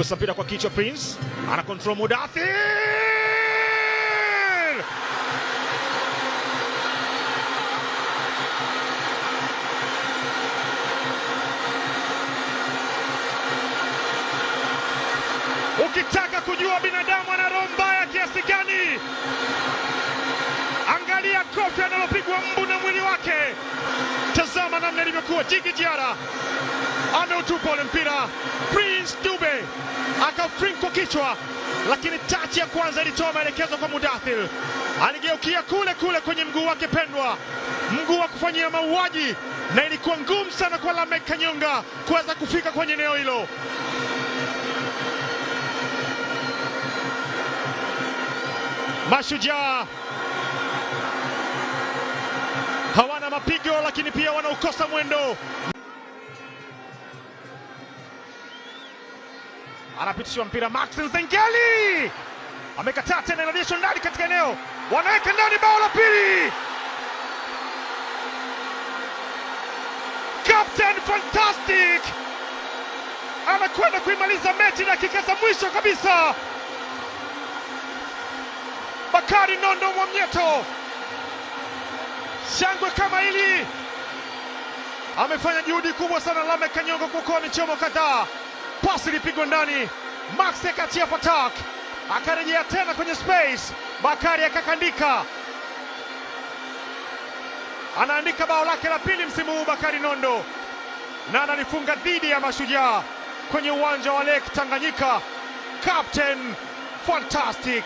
Gusa mpira kwa kichwa, Prince ana control Mudathir. Ukitaka kujua binadamu ana roho mbaya kiasi gani, angalia kofi analopigwa mbu na mwili wake. Tazama namna ilivyokuwa. Djigui Diarra ameutupa ule mpira, Prince Dube akafrinko kichwa, lakini tachi ya kwanza ilitoa maelekezo kwa Mudathir. Aligeukia kule kule kwenye mguu wake pendwa, mguu wa kufanyia mauaji, na ilikuwa ngumu sana kwa Lameck Kanyonga kuweza kufika kwenye eneo hilo. Mashujaa hawana mapigo, lakini pia wanaukosa mwendo. Anapitishwa mpira, Max Nzengeli amekataa tena, inarudishwa ndani katika eneo, wanaweka ndani bao la pili. Captain Fantastic anakwenda kuimaliza mechi dakika za mwisho kabisa. Bakari Nondo Mwamnyeto, shangwe kama hili. Amefanya juhudi kubwa sana Lameck Kanyonga kuokoa michomo kadhaa. Pasi ilipigwa ndani, Max akatia Fatak, akarejea tena kwenye space, Bakari akakandika. Anaandika bao lake la pili msimu huu Bakari Nondo, na analifunga dhidi ya Mashujaa kwenye uwanja wa Lake Tanganyika. Captain Fantastic.